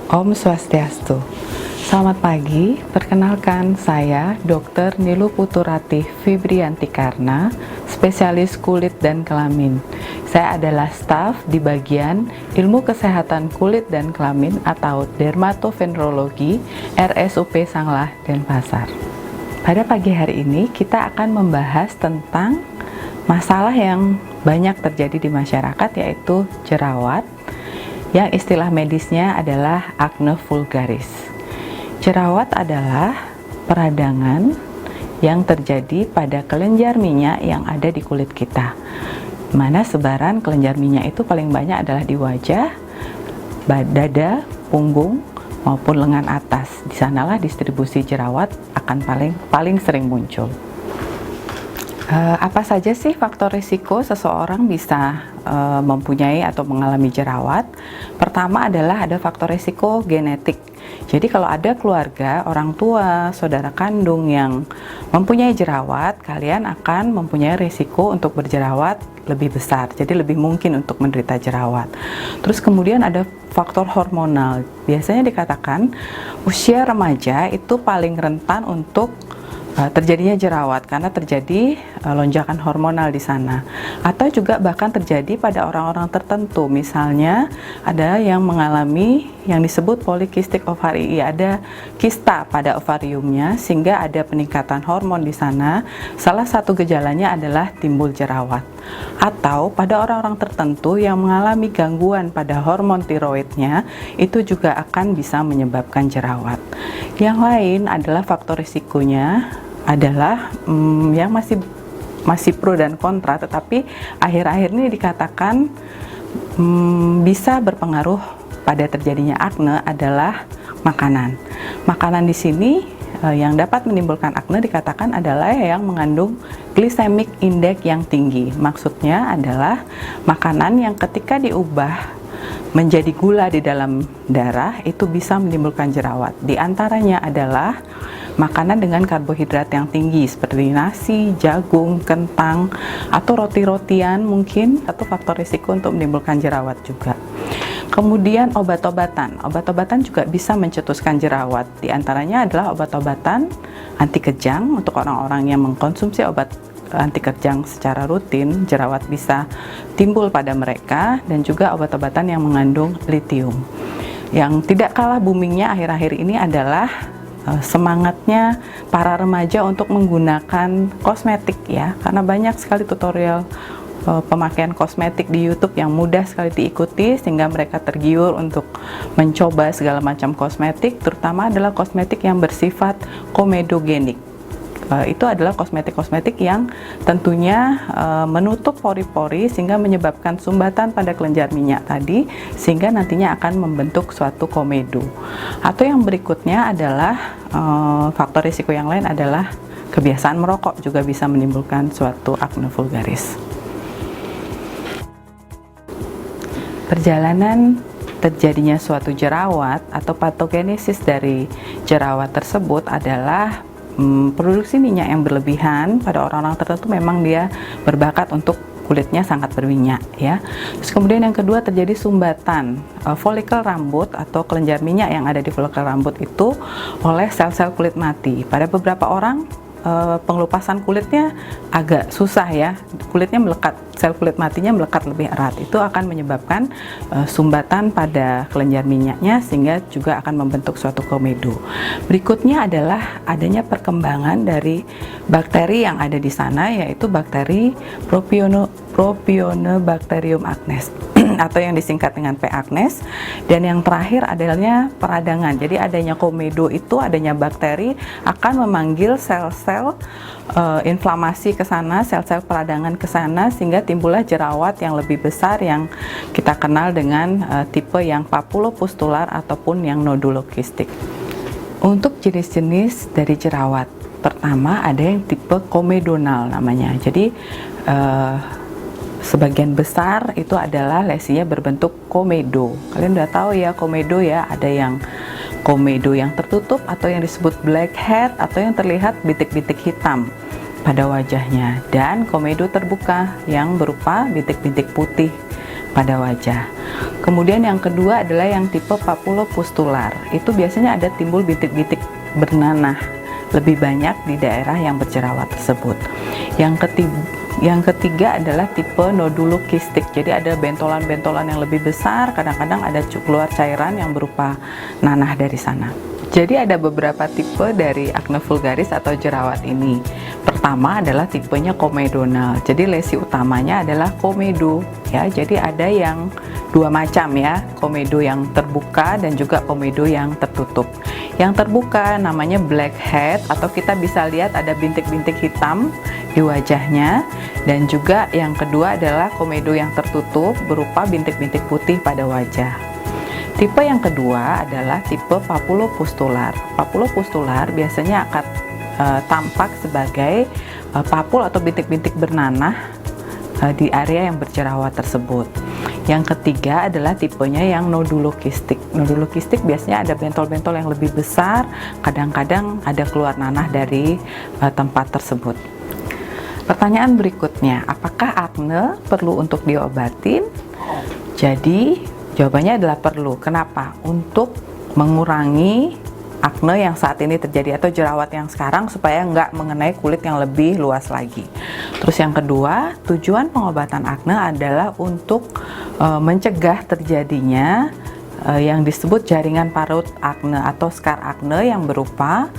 Om Swastiastu. Selamat pagi, perkenalkan saya Dr. Nilu Puturati Fibrianti Karna, spesialis kulit dan kelamin. Saya adalah staf di bagian Ilmu Kesehatan Kulit dan Kelamin atau Dermatovenerologi RSUP Sanglah Denpasar. Pada pagi hari ini kita akan membahas tentang masalah yang banyak terjadi di masyarakat, yaitu jerawat, yang istilah medisnya adalah acne vulgaris. Jerawat adalah peradangan yang terjadi pada kelenjar minyak yang ada di kulit kita, mana sebaran kelenjar minyak itu paling banyak adalah di wajah, dada, punggung, maupun lengan atas. Di sanalah distribusi jerawat akan paling sering muncul. Apa saja sih faktor risiko seseorang bisa mempunyai atau mengalami jerawat? Pertama adalah ada faktor risiko genetik. Jadi kalau ada keluarga, orang tua, saudara kandung yang mempunyai jerawat, kalian akan mempunyai risiko untuk berjerawat lebih besar. Jadi lebih mungkin untuk menderita jerawat. Terus kemudian ada faktor hormonal. Biasanya dikatakan usia remaja itu paling rentan untuk terjadinya jerawat karena terjadi lonjakan hormonal di sana, atau juga bahkan terjadi pada orang-orang tertentu. Misalnya ada yang mengalami yang disebut polikistik ovari, ada kista pada ovariumnya sehingga ada peningkatan hormon di sana. Salah satu gejalanya adalah timbul jerawat. Atau pada orang-orang tertentu yang mengalami gangguan pada hormon tiroidnya, itu juga akan bisa menyebabkan jerawat. Yang lain adalah faktor risikonya adalah yang masih pro dan kontra, tetapi akhir-akhir ini dikatakan bisa berpengaruh pada terjadinya akne adalah makanan. Makanan di sini yang dapat menimbulkan akne dikatakan adalah yang mengandung glycemic index yang tinggi. Maksudnya adalah makanan yang ketika diubah menjadi gula di dalam darah itu bisa menimbulkan jerawat. Di antaranya adalah makanan dengan karbohidrat yang tinggi seperti nasi, jagung, kentang, atau roti-rotian mungkin satu faktor risiko untuk menimbulkan jerawat juga. Kemudian obat-obatan. Obat-obatan juga bisa mencetuskan jerawat. Di antaranya adalah obat-obatan anti kejang. Untuk orang-orang yang mengkonsumsi obat anti kejang secara rutin, jerawat bisa timbul pada mereka, dan juga obat-obatan yang mengandung litium. Yang tidak kalah boomingnya akhir-akhir ini adalah semangatnya para remaja untuk menggunakan kosmetik ya, karena banyak sekali tutorial pemakaian kosmetik di YouTube yang mudah sekali diikuti sehingga mereka tergiur untuk mencoba segala macam kosmetik, terutama adalah kosmetik yang bersifat komedogenik. Itu adalah kosmetik-kosmetik yang tentunya menutup pori-pori sehingga menyebabkan sumbatan pada kelenjar minyak tadi, sehingga nantinya akan membentuk suatu komedo. Atau yang berikutnya adalah faktor risiko yang lain adalah kebiasaan merokok juga bisa menimbulkan suatu acne vulgaris. Perjalanan terjadinya suatu jerawat atau patogenesis dari jerawat tersebut adalah produksi minyak yang berlebihan. Pada orang-orang tertentu memang dia berbakat untuk kulitnya sangat berminyak ya. Terus kemudian yang kedua terjadi sumbatan folikel rambut atau kelenjar minyak yang ada di folikel rambut itu oleh sel-sel kulit mati. Pada beberapa orang pengelupasan kulitnya agak susah ya, kulitnya melekat, sel kulit matinya melekat lebih erat, itu akan menyebabkan sumbatan pada kelenjar minyaknya sehingga juga akan membentuk suatu komedo. Berikutnya adalah adanya perkembangan dari bakteri yang ada di sana, yaitu bakteri Propionibacterium acnes atau yang disingkat dengan P. acnes, dan yang terakhir adalah peradangan. Jadi adanya komedo itu adanya bakteri akan memanggil sel-sel inflamasi ke sana, sel-sel peradangan ke sana, sehingga timbullah jerawat yang lebih besar yang kita kenal dengan tipe yang papulopustular ataupun yang nodulokistik. Untuk jenis-jenis dari jerawat, pertama ada yang tipe komedonal namanya. Jadi sebagian besar itu adalah lesinya berbentuk komedo. Kalian udah tahu ya komedo ya, ada yang komedo yang tertutup atau yang disebut blackhead atau yang terlihat bintik-bintik hitam pada wajahnya, dan komedo terbuka yang berupa bintik-bintik putih pada wajah. Kemudian yang kedua adalah yang tipe papulopustular. Itu biasanya ada timbul bintik-bintik bernanah lebih banyak di daerah yang berjerawat tersebut. Yang ketiga adalah tipe nodulokistik. Jadi ada bentolan-bentolan yang lebih besar, kadang-kadang ada keluar cairan yang berupa nanah dari sana. Jadi ada beberapa tipe dari akne vulgaris atau jerawat ini. Pertama adalah tipenya komedonal. Jadi lesi utamanya adalah komedo ya. Jadi ada yang dua macam ya, komedo yang terbuka dan juga komedo yang tertutup. Yang terbuka namanya blackhead, atau kita bisa lihat ada bintik-bintik hitam di wajahnya. Dan juga yang kedua adalah komedo yang tertutup berupa bintik-bintik putih pada wajah. Tipe yang kedua adalah tipe papulopustular. Papulopustular biasanya akan tampak sebagai papul atau bintik-bintik bernanah di area yang berjerawat tersebut. Yang ketiga adalah tipenya yang nodulokistik. Nodulokistik biasanya ada bentol-bentol yang lebih besar, kadang-kadang ada keluar nanah dari tempat tersebut. Pertanyaan berikutnya, apakah akne perlu untuk diobatin? Jadi jawabannya adalah perlu. Kenapa? Untuk mengurangi akne yang saat ini terjadi atau jerawat yang sekarang supaya nggak mengenai kulit yang lebih luas lagi. Terus yang kedua, tujuan pengobatan akne adalah untuk mencegah terjadinya yang disebut jaringan parut akne atau skar akne yang berupa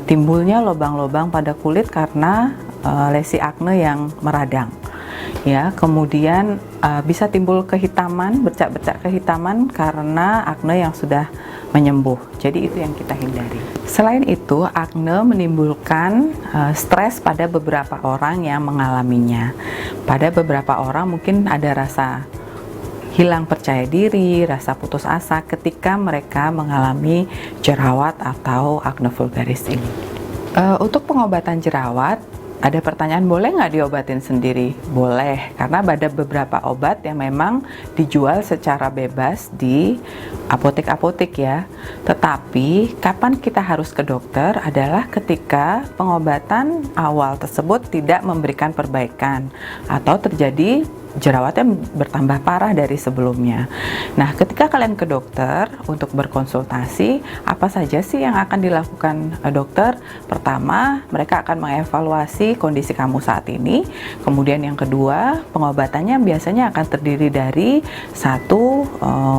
timbulnya lubang-lubang pada kulit karena lesi akne yang meradang. Ya, kemudian bisa timbul kehitaman, bercak-bercak kehitaman karena akne yang sudah menyembuh. Jadi itu yang kita hindari. Selain itu, akne menimbulkan stres pada beberapa orang yang mengalaminya. Pada beberapa orang mungkin ada rasa hilang percaya diri, rasa putus asa ketika mereka mengalami jerawat atau akne vulgaris ini. Untuk pengobatan jerawat, ada pertanyaan, boleh nggak diobatin sendiri? Boleh, karena ada beberapa obat yang memang dijual secara bebas di apotek-apotek ya. Tetapi kapan kita harus ke dokter adalah ketika pengobatan awal tersebut tidak memberikan perbaikan atau terjadi jerawatnya bertambah parah dari sebelumnya. Nah, ketika kalian ke dokter untuk berkonsultasi, apa saja sih yang akan dilakukan dokter? Pertama, mereka akan mengevaluasi kondisi kamu saat ini. Kemudian yang kedua, pengobatannya biasanya akan terdiri dari satu,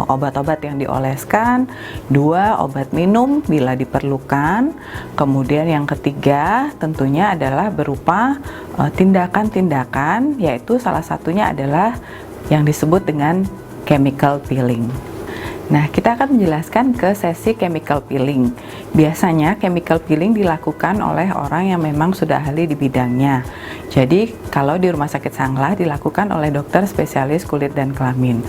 obat-obat yang dioleskan, dua, obat minum bila diperlukan. Kemudian yang ketiga tentunya adalah berupa tindakan-tindakan, yaitu salah satunya adalah yang disebut dengan chemical peeling. Nah, kita akan menjelaskan ke sesi chemical peeling. Biasanya chemical peeling dilakukan oleh orang yang memang sudah ahli di bidangnya. Jadi, kalau di Rumah Sakit Sanglah dilakukan oleh dokter spesialis kulit dan kelamin.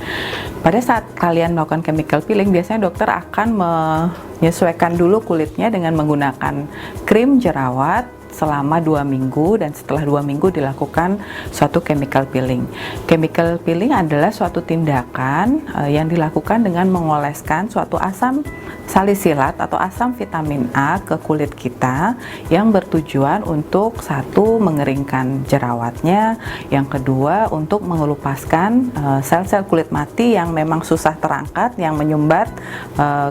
Pada saat kalian melakukan chemical peeling, biasanya dokter akan menyesuaikan dulu kulitnya dengan menggunakan krim jerawat selama 2 minggu, dan setelah 2 minggu dilakukan suatu chemical peeling. Chemical peeling adalah suatu tindakan yang dilakukan dengan mengoleskan suatu asam salisilat atau asam vitamin A ke kulit kita yang bertujuan untuk satu, mengeringkan jerawatnya, yang kedua untuk mengelupaskan sel-sel kulit mati yang memang susah terangkat, yang menyumbat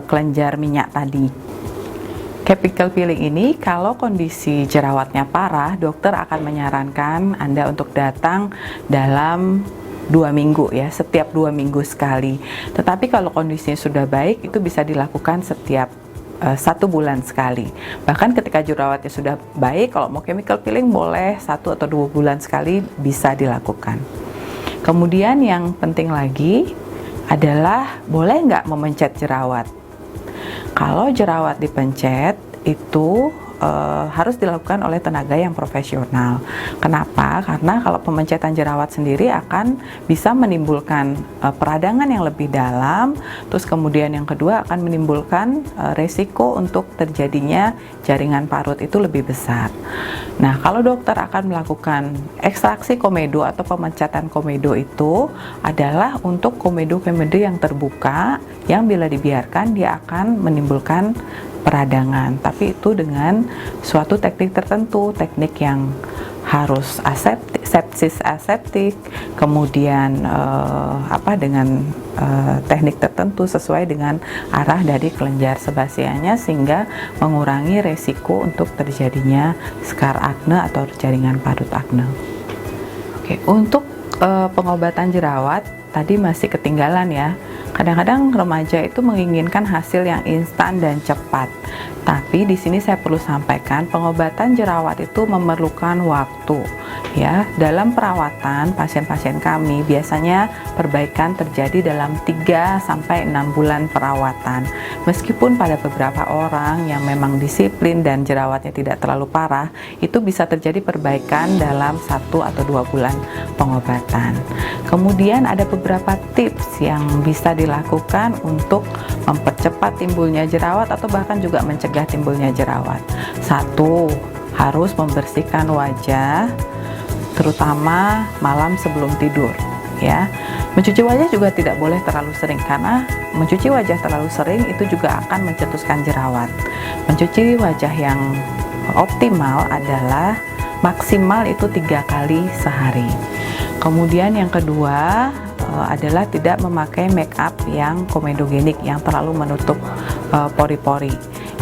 kelenjar minyak tadi. Chemical peeling ini kalau kondisi jerawatnya parah, dokter akan menyarankan Anda untuk datang dalam 2 minggu ya, setiap 2 minggu sekali. Tetapi kalau kondisinya sudah baik, itu bisa dilakukan setiap 1 bulan sekali. Bahkan ketika jerawatnya sudah baik, kalau mau chemical peeling boleh 1 atau 2 bulan sekali bisa dilakukan. Kemudian yang penting lagi adalah boleh nggak memencet jerawat? Kalau jerawat dipencet itu harus dilakukan oleh tenaga yang profesional. Kenapa? Karena kalau pemencetan jerawat sendiri akan bisa menimbulkan peradangan yang lebih dalam, terus kemudian yang kedua akan menimbulkan resiko untuk terjadinya jaringan parut itu lebih besar. Nah, kalau dokter akan melakukan ekstraksi komedo atau pemecatan komedo itu adalah untuk komedo-komedo yang terbuka, yang bila dibiarkan dia akan menimbulkan peradangan, tapi itu dengan suatu teknik tertentu, teknik yang harus sepsis aseptik, kemudian dengan teknik tertentu sesuai dengan arah dari kelenjar sebasianya sehingga mengurangi resiko untuk terjadinya skar akne atau jaringan parut akne. Oke, untuk pengobatan jerawat tadi masih ketinggalan ya. Kadang-kadang remaja itu menginginkan hasil yang instan dan cepat. Tapi di sini saya perlu sampaikan pengobatan jerawat itu memerlukan waktu. Ya, dalam perawatan pasien-pasien kami biasanya perbaikan terjadi dalam 3 sampai 6 bulan perawatan. Meskipun pada beberapa orang yang memang disiplin dan jerawatnya tidak terlalu parah, itu bisa terjadi perbaikan dalam 1 atau 2 bulan pengobatan. Kemudian ada beberapa tips yang bisa dilakukan untuk mempercepat timbulnya jerawat atau bahkan juga mencegah timbulnya jerawat. 1, harus membersihkan wajah terutama malam sebelum tidur ya. Mencuci wajah juga tidak boleh terlalu sering karena mencuci wajah terlalu sering itu juga akan mencetuskan jerawat. Mencuci wajah yang optimal adalah maksimal itu 3 kali sehari. Kemudian yang kedua adalah tidak memakai make up yang komedogenik yang terlalu menutup pori-pori.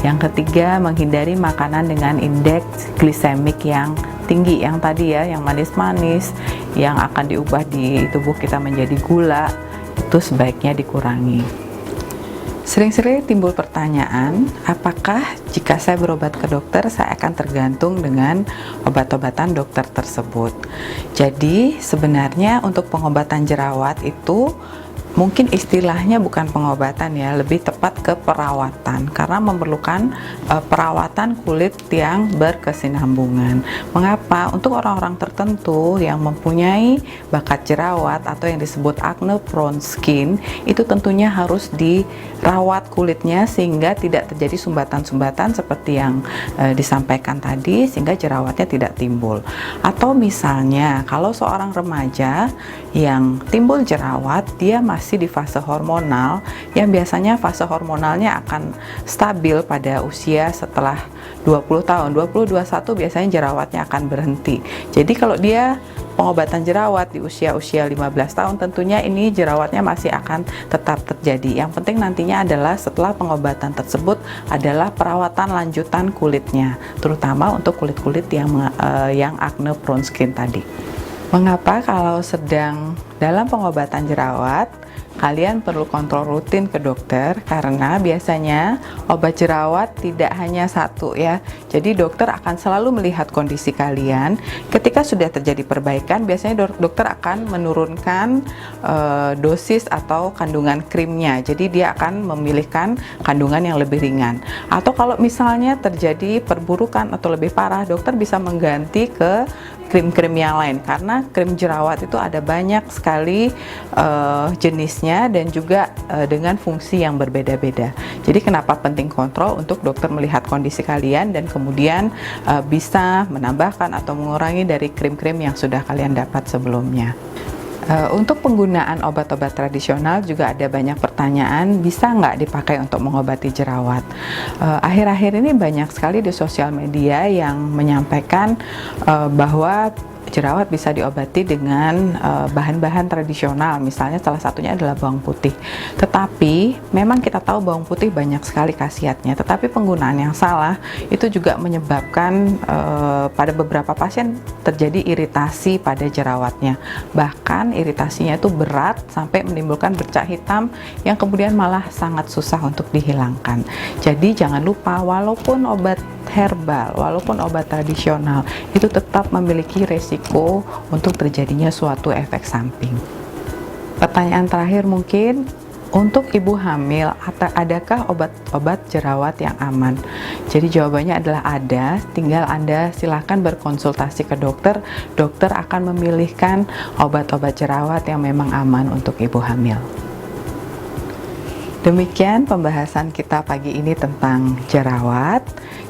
Yang ketiga, menghindari makanan dengan indeks glisemik yang tinggi, yang tadi ya, yang manis-manis, yang akan diubah di tubuh kita menjadi gula, itu sebaiknya dikurangi. Sering-sering timbul pertanyaan, apakah jika saya berobat ke dokter, saya akan tergantung dengan obat-obatan dokter tersebut. Jadi sebenarnya untuk pengobatan jerawat itu mungkin istilahnya bukan pengobatan ya, lebih tepat ke perawatan karena memerlukan perawatan kulit yang berkesinambungan. Mengapa? Untuk orang-orang tertentu yang mempunyai bakat jerawat atau yang disebut acne prone skin, itu tentunya harus dirawat kulitnya sehingga tidak terjadi sumbatan-sumbatan seperti yang disampaikan tadi sehingga jerawatnya tidak timbul. Atau misalnya kalau seorang remaja yang timbul jerawat, dia masih di fase hormonal yang biasanya fase hormonalnya akan stabil pada usia setelah 20 tahun, 20-21 biasanya jerawatnya akan berhenti. Jadi kalau dia pengobatan jerawat di usia-usia 15 tahun tentunya ini jerawatnya masih akan tetap terjadi. Yang penting nantinya adalah setelah pengobatan tersebut adalah perawatan lanjutan kulitnya, terutama untuk kulit-kulit yang acne prone skin tadi. Mengapa kalau sedang dalam pengobatan jerawat kalian perlu kontrol rutin ke dokter? Karena biasanya obat jerawat tidak hanya satu ya. Jadi dokter akan selalu melihat kondisi kalian. Ketika sudah terjadi perbaikan, biasanya dokter akan menurunkan dosis atau kandungan krimnya. Jadi dia akan memilihkan kandungan yang lebih ringan. Atau kalau misalnya terjadi perburukan atau lebih parah, dokter bisa mengganti ke krim-krim yang lain karena krim jerawat itu ada banyak sekali jenisnya dan juga dengan fungsi yang berbeda-beda. Jadi kenapa penting kontrol untuk dokter melihat kondisi kalian dan kemudian bisa menambahkan atau mengurangi dari krim-krim yang sudah kalian dapat sebelumnya. Untuk penggunaan obat-obat tradisional juga ada banyak pertanyaan, bisa nggak dipakai untuk mengobati jerawat? Akhir-akhir ini banyak sekali di sosial media yang menyampaikan bahwa jerawat bisa diobati dengan bahan-bahan tradisional, misalnya salah satunya adalah bawang putih. Tetapi memang kita tahu bawang putih banyak sekali khasiatnya, tetapi penggunaan yang salah itu juga menyebabkan pada beberapa pasien terjadi iritasi pada jerawatnya. Bahkan iritasinya itu berat sampai menimbulkan bercak hitam yang kemudian malah sangat susah untuk dihilangkan. Jadi jangan lupa, walaupun obat herbal, walaupun obat tradisional, itu tetap memiliki resiko untuk terjadinya suatu efek samping. Pertanyaan terakhir mungkin, untuk ibu hamil, adakah obat-obat jerawat yang aman? Jadi jawabannya adalah ada, tinggal Anda silahkan berkonsultasi ke dokter. Dokter akan memilihkan obat-obat jerawat yang memang aman untuk ibu hamil. Demikian pembahasan kita pagi ini tentang jerawat.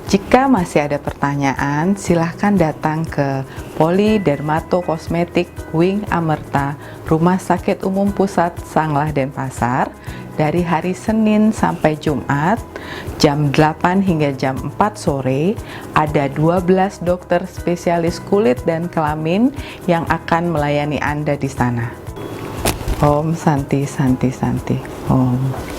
Jika masih ada pertanyaan, silahkan datang ke Poli Dermato Kosmetik Wing Amerta, Rumah Sakit Umum Pusat Sanglah Denpasar dari hari Senin sampai Jumat jam 8 hingga jam 4 sore ada 12 dokter spesialis kulit dan kelamin yang akan melayani Anda di sana. Om Santi Santi Santi Om.